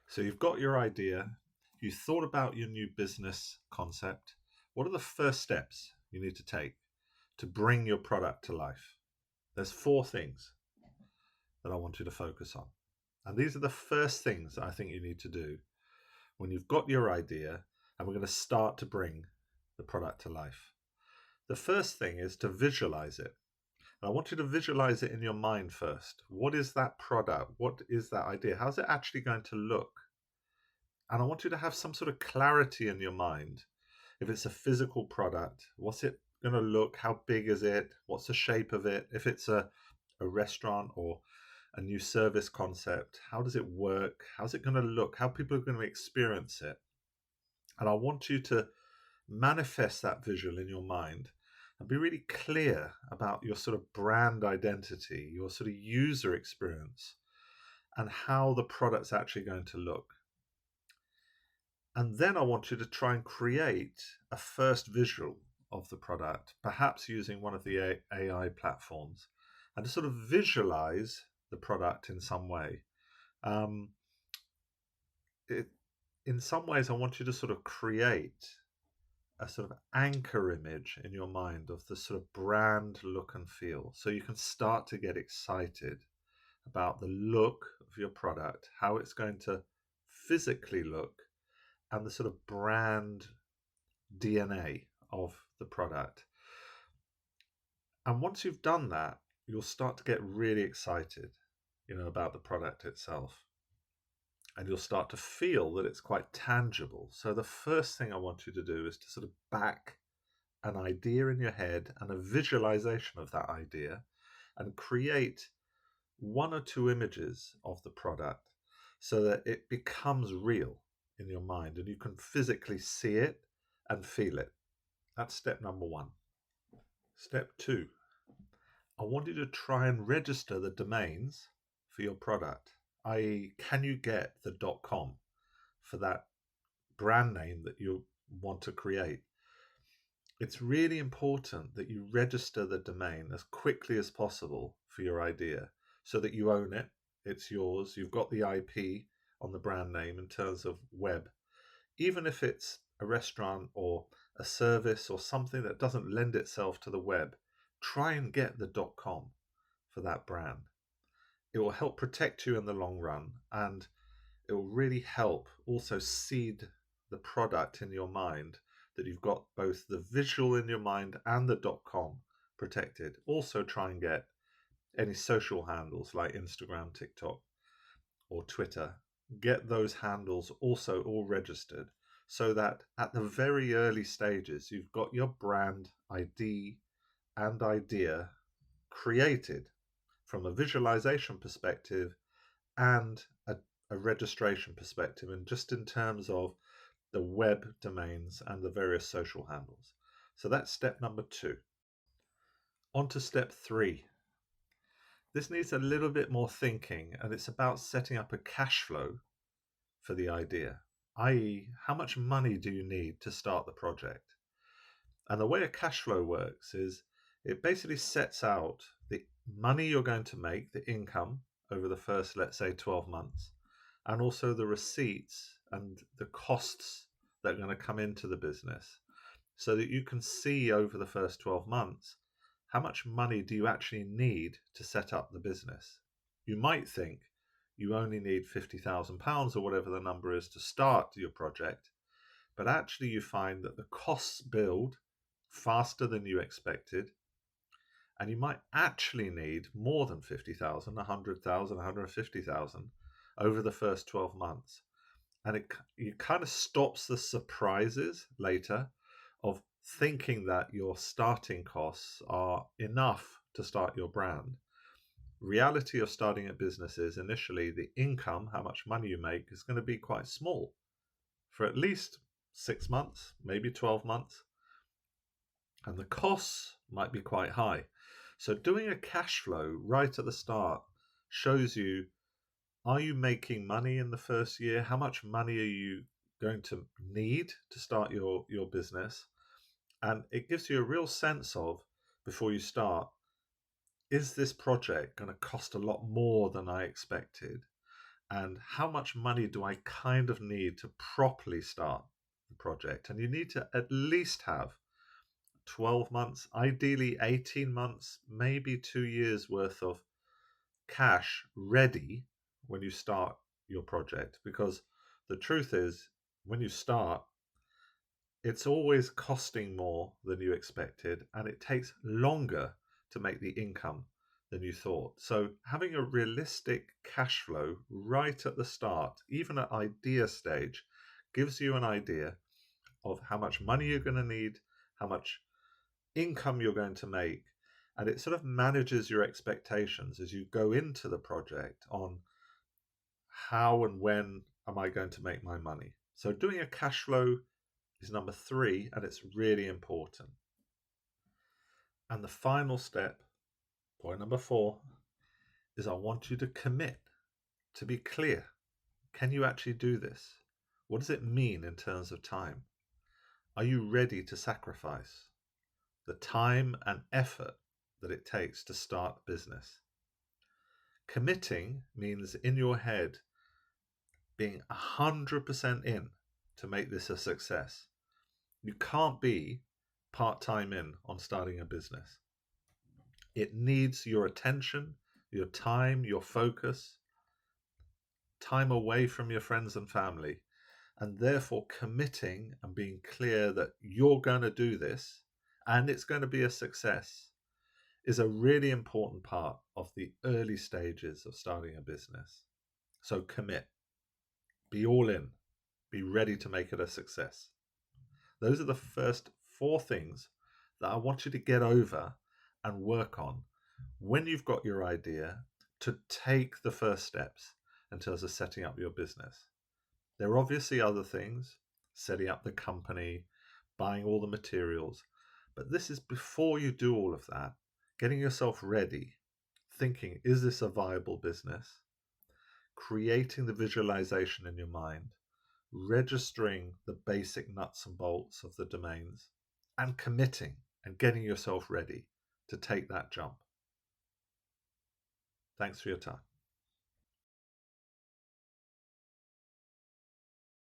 So you've got your idea, you thought about your new business concept. What are the first steps you need to take to bring your product to life? There's four things that I want you to focus on. And these are the first things I think you need to do when you've got your idea and we're going to start to bring the product to life. The first thing is to visualize it. And I want you to visualize it in your mind first. What is that product? What is that idea? How's it actually going to look? And I want you to have some sort of clarity in your mind. If it's a physical product, what's it going to look? How big is it? What's the shape of it? If it's a restaurant or a new service concept, how does it work? How's it going to look? How people are going to experience it? And I want you to manifest that visual in your mind and be really clear about your sort of brand identity, your sort of user experience, and how the product's actually going to look. And then I want you to try and create a first visual of the product, perhaps using one of the AI platforms, and to sort of visualize the product in some way. In some ways, I want you to sort of create a sort of anchor image in your mind of the sort of brand look and feel. So you can start to get excited about the look of your product, how it's going to physically look, and the sort of brand DNA of the product. And once you've done that, you'll start to get really excited, about the product itself. And you'll start to feel that it's quite tangible. So the first thing I want you to do is to sort of back an idea in your head and a visualization of that idea and create one or two images of the product so that it becomes real in your mind and you can physically see it and feel it. That's step number one. Step two, I want you to try and register the domains for your product, i.e., can you get the .com for that brand name that you want to create? It's really important that you register the domain as quickly as possible for your idea so that you own it, it's yours, you've got the IP on the brand name in terms of web. Even if it's a restaurant or a service or something that doesn't lend itself to the web, try and get the .com for that brand. It will help protect you in the long run, and it will really help also seed the product in your mind, that you've got both the visual in your mind and the .com protected. Also try and get any social handles like Instagram, TikTok, or Twitter. Get those handles also all registered so that at the very early stages, you've got your brand ID and idea created from a visualization perspective and a registration perspective, and just in terms of the web domains and the various social handles. So that's step number two. On to step three. This needs a little bit more thinking, and it's about setting up a cash flow for the idea, i.e., how much money do you need to start the project? And the way a cash flow works is it basically sets out the money you're going to make, the income over the first, let's say, 12 months, and also the receipts and the costs that are going to come into the business, so that you can see over the first 12 months how much money do you actually need to set up the business. You might think you only need £50,000 or whatever the number is to start your project, but actually you find that the costs build faster than you expected, and you might actually need more than 50,000, 100,000, 150,000 over the first 12 months. And it kind of stops the surprises later of thinking that your starting costs are enough to start your brand. Reality of starting a business is initially the income, how much money you make, is going to be quite small for at least 6 months, maybe 12 months. And the costs might be quite high. So doing a cash flow right at the start shows you, are you making money in the first year? How much money are you going to need to start your business? And it gives you a real sense of, before you start, is this project going to cost a lot more than I expected? and how much money do I kind of need to properly start the project. And you need to at least have 12 months, ideally 18 months, maybe 2 years worth of cash ready when you start your project. Because the truth is, when you start, it's always costing more than you expected, and it takes longer to make the income than you thought. So having a realistic cash flow right at the start, even at idea stage, gives you an idea of how much money you're going to need, how much income you're going to make, and it sort of manages your expectations as you go into the project on how and when am I going to make my money. So doing a cash flow is number 3, and it's really important. And the final step, point number 4, is I want you to commit, to be clear. Can you actually do this? What does it mean in terms of time? Are you ready to sacrifice the time and effort that it takes to start business? Committing means in your head being 100% in to make this a success. You can't be part-time in on starting a business. It needs your attention, your time, your focus, time away from your friends and family, and therefore committing and being clear that you're going to do this and it's going to be a success is a really important part of the early stages of starting a business. So commit, be all in, be ready to make it a success. Those are the first 4 things that I want you to get over and work on when you've got your idea to take the first steps in terms of setting up your business. There are obviously other things, setting up the company, buying all the materials, but this is before you do all of that, getting yourself ready, thinking, is this a viable business? Creating the visualization in your mind, registering the basic nuts and bolts of the domains, and committing and getting yourself ready to take that jump. Thanks for your time.